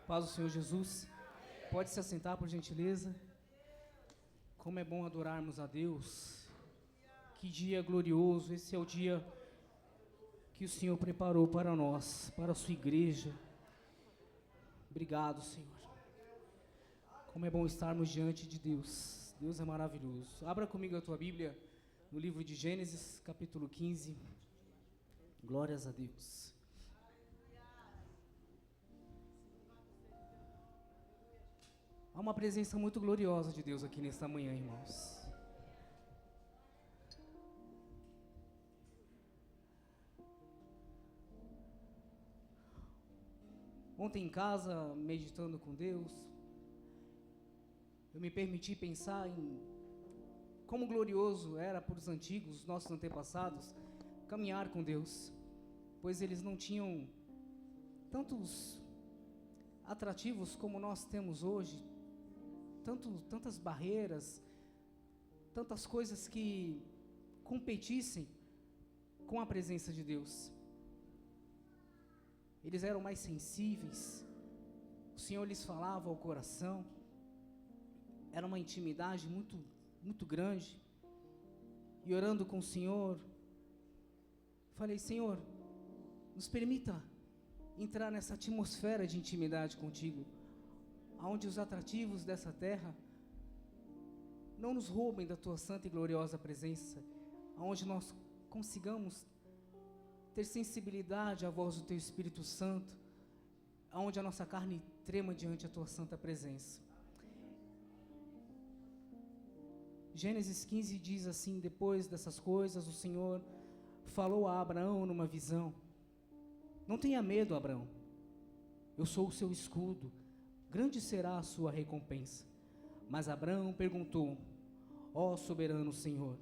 Paz do Senhor Jesus. Pode se assentar, por gentileza. Como é bom adorarmos a Deus. Que dia glorioso. Esse é o dia que o Senhor preparou para nós, para a sua igreja. Obrigado, Senhor. Como é bom estarmos diante de Deus. Deus é maravilhoso. Abra comigo a tua Bíblia no livro de Gênesis, capítulo 15. Glórias a Deus. Há uma presença muito gloriosa de Deus aqui nesta manhã, irmãos. Ontem em casa, meditando com Deus, eu me permiti pensar em como glorioso era para os antigos, nossos antepassados, caminhar com Deus, pois eles não tinham tantos atrativos como nós temos hoje, tantas barreiras, tantas coisas que competissem com a presença de Deus. Eles eram mais sensíveis, o Senhor lhes falava ao coração, era uma intimidade muito grande. E orando com o Senhor, falei: Senhor, nos permita entrar nessa atmosfera de intimidade contigo, onde os atrativos dessa terra não nos roubem da tua santa e gloriosa presença, onde nós consigamos ter sensibilidade à voz do teu Espírito Santo, onde a nossa carne trema diante da tua santa presença. Gênesis 15 diz assim: depois dessas coisas o Senhor falou a Abraão numa visão: não tenha medo, Abraão, eu sou o seu escudo, grande será a sua recompensa. Mas Abraão perguntou: ó soberano Senhor,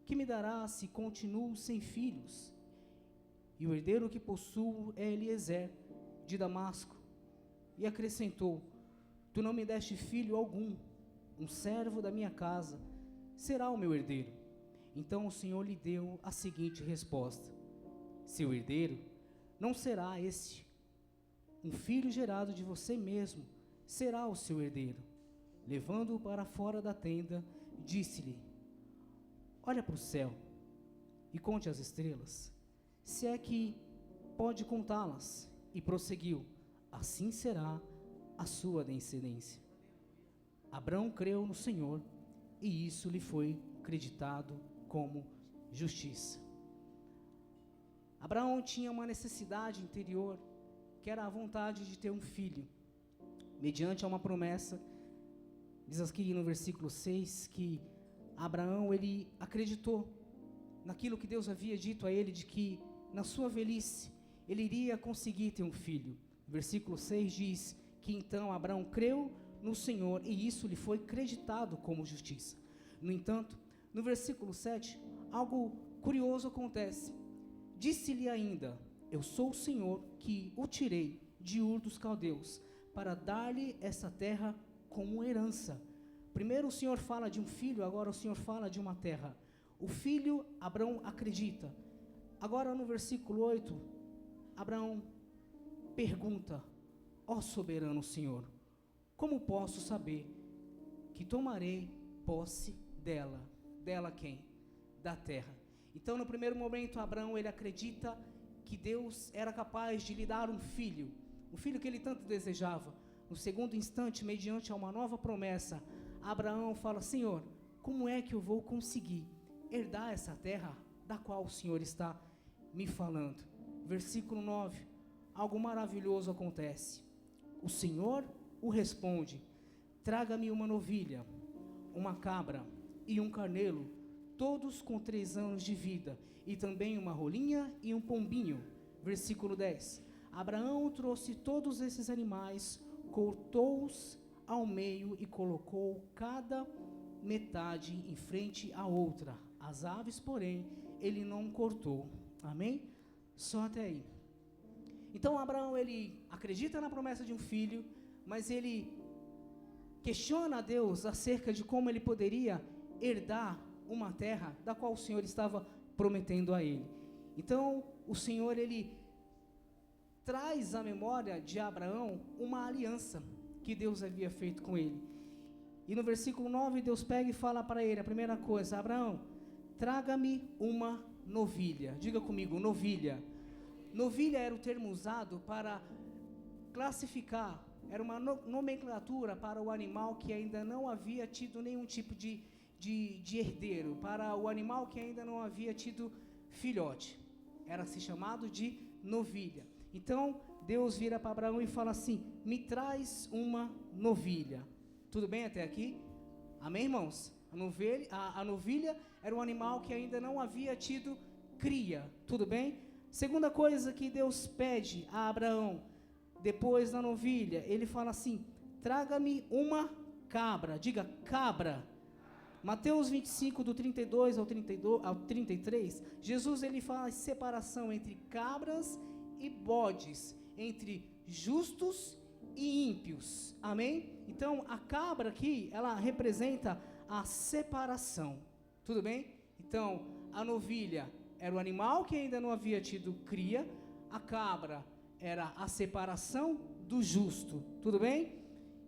que me dará se continuo sem filhos? E o herdeiro que possuo é Eliezer, de Damasco. E acrescentou: tu não me deste filho algum, um servo da minha casa será o meu herdeiro. Então o Senhor lhe deu a seguinte resposta: seu herdeiro não será este, um filho gerado de você mesmo será o seu herdeiro. Levando-o para fora da tenda, disse-lhe: olha para o céu e conte as estrelas, se é que pode contá-las. E prosseguiu: assim será a sua descendência. Abraão creu no Senhor, e isso lhe foi creditado como justiça. Abraão tinha uma necessidade interior, que era a vontade de ter um filho, mediante a uma promessa. Diz aqui no versículo 6 que Abraão, ele acreditou naquilo que Deus havia dito a ele, de que na sua velhice ele iria conseguir ter um filho. Versículo 6 diz que então Abraão creu no Senhor, e isso lhe foi creditado como justiça. No entanto, no versículo 7, algo curioso acontece. Disse-lhe ainda: eu sou o Senhor que o tirei de Ur dos Caldeus, para dar-lhe essa terra como herança. Primeiro o Senhor fala de um filho, agora o Senhor fala de uma terra. O filho, Abraão acredita. Agora no versículo 8, Abraão pergunta: ó soberano Senhor, como posso saber que tomarei posse dela? Dela quem? Da terra. Então no primeiro momento Abraão, ele acredita que Deus era capaz de lhe dar um filho que ele tanto desejava. No segundo instante, mediante a uma nova promessa, Abraão fala: Senhor, como é que eu vou conseguir herdar essa terra da qual o Senhor está me falando? Versículo 9, algo maravilhoso acontece. O Senhor o responde: traga-me uma novilha, uma cabra e um carneiro, todos com 3 anos de vida, e também uma rolinha e um pombinho. Versículo 10, Abraão trouxe todos esses animais, cortou-os ao meio e colocou cada metade em frente à outra. As aves, porém, ele não cortou. Amém? Só até aí. Então Abraão, ele acredita na promessa de um filho, mas ele questiona a Deus acerca de como ele poderia herdar uma terra da qual o Senhor estava prometendo a ele. Então o Senhor, ele traz à memória de Abraão uma aliança que Deus havia feito com ele. E no versículo 9, Deus pega e fala para ele, a primeira coisa: Abraão, traga-me uma novilha. Diga comigo, novilha. Novilha era o termo usado para classificar, era uma nomenclatura para o animal que ainda não havia tido nenhum tipo de herdeiro, para o animal que ainda não havia tido filhote. Era se chamado de novilha. Então, Deus vira para Abraão e fala assim: me traz uma novilha. Tudo bem até aqui? Amém, irmãos? A novilha era um animal que ainda não havia tido cria. Tudo bem? Segunda coisa que Deus pede a Abraão, depois da novilha, ele fala assim: traga-me uma cabra. Diga, cabra. Mateus 25, do 32 ao 33, Jesus ele faz separação entre cabras e bodes, entre justos e ímpios. Amém? Então, a cabra aqui, ela representa a separação. Tudo bem? Então, a novilha era o animal que ainda não havia tido cria, a cabra era a separação do justo. Tudo bem?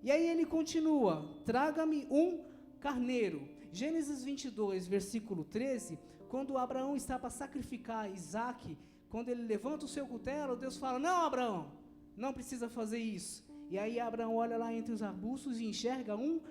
E aí ele continua: traga-me um carneiro. Gênesis 22, versículo 13, quando Abraão está para sacrificar Isaque, quando ele levanta o seu cutelo, Deus fala: não, Abraão, não precisa fazer isso. E aí Abraão olha lá entre os arbustos e enxerga um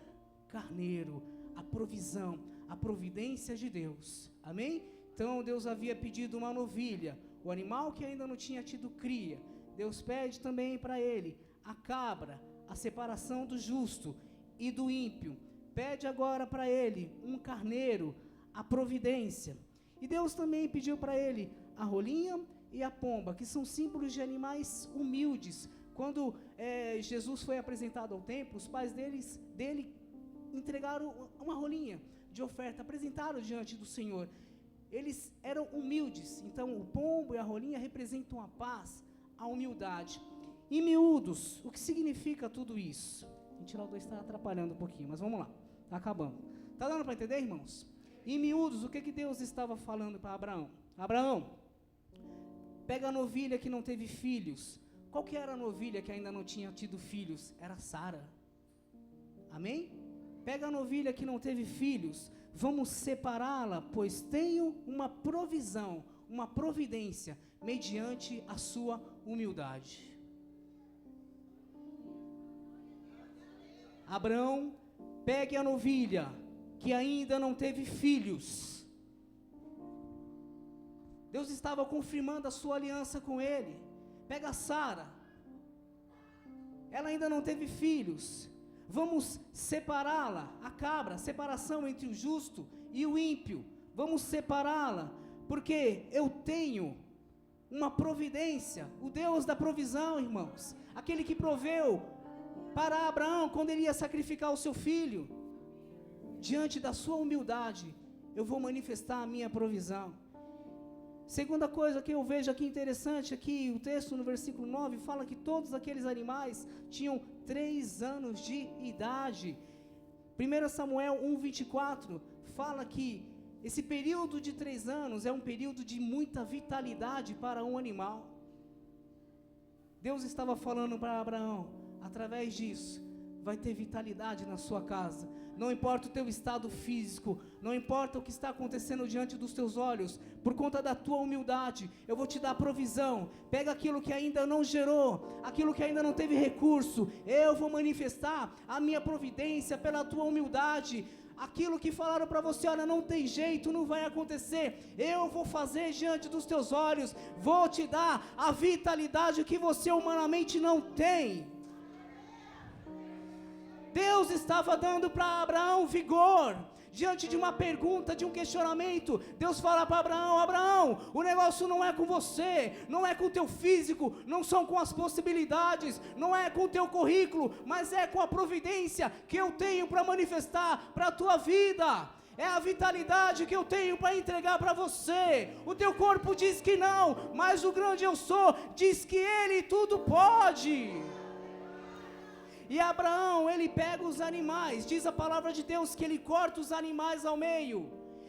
carneiro, a provisão, a providência de Deus. Amém? Então Deus havia pedido uma novilha, o animal que ainda não tinha tido cria. Deus pede também para ele a cabra, a separação do justo e do ímpio. Pede agora para ele um carneiro, a providência. E Deus também pediu para ele a rolinha e a pomba, que são símbolos de animais humildes. Quando Jesus foi apresentado ao templo, os pais dele entregaram uma rolinha de oferta, apresentaram diante do Senhor. Eles eram humildes, então o pombo e a rolinha representam a paz, a humildade. Em miúdos, o que significa tudo isso? Ventilar 2 está atrapalhando um pouquinho, mas vamos lá, está acabando. Está dando para entender, irmãos? Em miúdos, o que Deus estava falando para Abraão? Abraão, pega a novilha que não teve filhos. Qual que era a novilha que ainda não tinha tido filhos? Era Sara. Amém? Pega a novilha que não teve filhos, vamos separá-la, pois tenho uma provisão, uma providência, mediante a sua humildade. Abraão, pegue a novilha que ainda não teve filhos. Deus estava confirmando a sua aliança com ele. Pega Sara, ela ainda não teve filhos. Vamos separá-la, a cabra, separação entre o justo e o ímpio. Vamos separá-la, porque eu tenho uma providência, o Deus da provisão, irmãos, aquele que proveu para Abraão quando ele ia sacrificar o seu filho. Diante da sua humildade, eu vou manifestar a minha provisão. Segunda coisa que eu vejo aqui interessante, aqui o texto no versículo 9 fala que todos aqueles animais tinham 3 anos de idade. 1 Samuel 1:24 fala que esse período de 3 anos é um período de muita vitalidade para um animal. Deus estava falando para Abraão: através disso, vai ter vitalidade na sua casa. Não importa o teu estado físico, não importa o que está acontecendo diante dos teus olhos, por conta da tua humildade, eu vou te dar provisão. Pega aquilo que ainda não gerou, aquilo que ainda não teve recurso, eu vou manifestar a minha providência pela tua humildade. Aquilo que falaram para você: olha, não tem jeito, não vai acontecer, eu vou fazer diante dos teus olhos, vou te dar a vitalidade que você humanamente não tem. Deus estava dando para Abraão vigor, diante de uma pergunta, de um questionamento. Deus fala para Abraão: Abraão, o negócio não é com você, não é com o teu físico, não são com as possibilidades, não é com o teu currículo, mas é com a providência que eu tenho para manifestar para a tua vida. É a vitalidade que eu tenho para entregar para você. O teu corpo diz que não, mas o grande eu sou diz que Ele tudo pode. E Abraão, ele pega os animais, diz a palavra de Deus que ele corta os animais ao meio,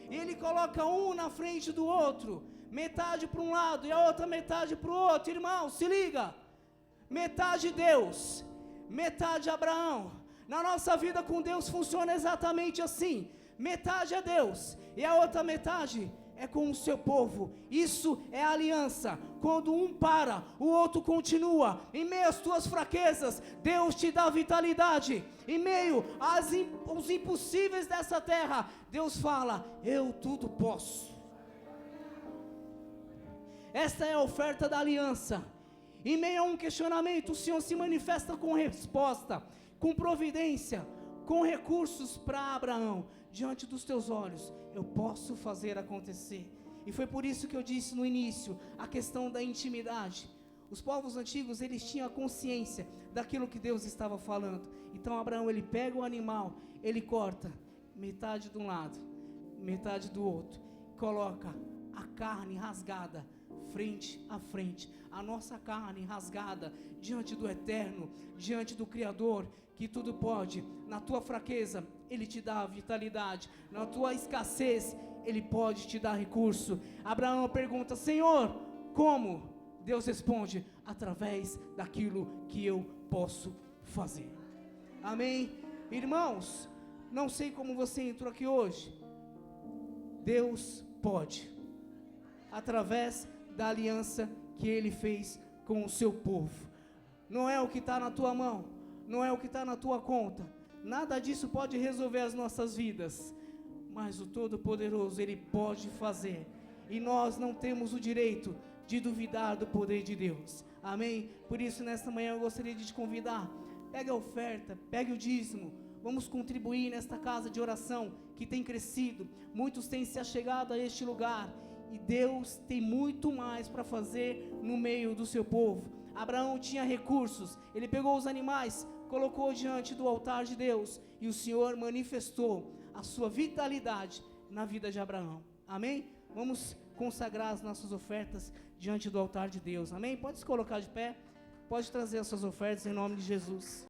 e ele coloca um na frente do outro, metade para um lado e a outra metade para o outro. Irmão, se liga, Metade Deus, metade Abraão. Na nossa vida com Deus funciona exatamente assim. Metade é Deus e a outra metade é com o seu povo. Isso é aliança. Quando um para, o outro continua. Em meio às tuas fraquezas, Deus te dá vitalidade. Em meio aos impossíveis dessa terra, Deus fala: eu tudo posso. Esta é a oferta da aliança. Em meio a um questionamento, o Senhor se manifesta com resposta, com providência, com recursos para Abraão. Diante dos teus olhos, eu posso fazer acontecer. E foi por isso que eu disse no início, a questão da intimidade. Os povos antigos, eles tinham a consciência daquilo que Deus estava falando. Então Abraão, ele pega o animal, ele corta metade de um lado, metade do outro, coloca a carne rasgada, frente a frente, a nossa carne rasgada, diante do Eterno, diante do Criador, que tudo pode. Na tua fraqueza, Ele te dá vitalidade. Na tua escassez, Ele pode te dar recurso. Abraão pergunta: Senhor, como? Deus responde: através daquilo que eu posso fazer. Amém? Irmãos, não sei como você entrou aqui hoje. Deus pode, através da aliança que Ele fez com o seu povo. Não é o que está na tua mão, não é o que está na tua conta, nada disso pode resolver as nossas vidas, mas o Todo-Poderoso, Ele pode fazer, e nós não temos o direito de duvidar do poder de Deus. Amém? Por isso, nesta manhã eu gostaria de te convidar: pegue a oferta, pegue o dízimo, vamos contribuir nesta casa de oração que tem crescido. Muitos têm se achegado a este lugar, e Deus tem muito mais para fazer no meio do seu povo. Abraão tinha recursos, ele pegou os animais, colocou diante do altar de Deus, e o Senhor manifestou a sua vitalidade na vida de Abraão. Amém? Vamos consagrar as nossas ofertas diante do altar de Deus. Amém? Pode se colocar de pé, pode trazer as suas ofertas em nome de Jesus.